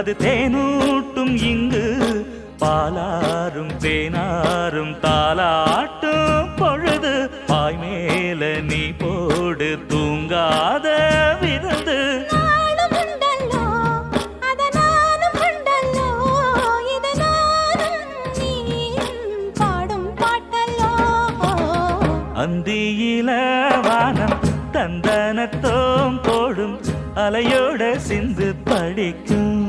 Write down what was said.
அது தேனூட்டும் இங்கு பாலாரும் தேனாரும் தாலாட்டும் பொழுது பாய் மேல நீ போடு தூங்காத விருந்து அந்தியில வானம் தந்தனத்தோம் போடும் அலையோட சிந்து படிக்கும்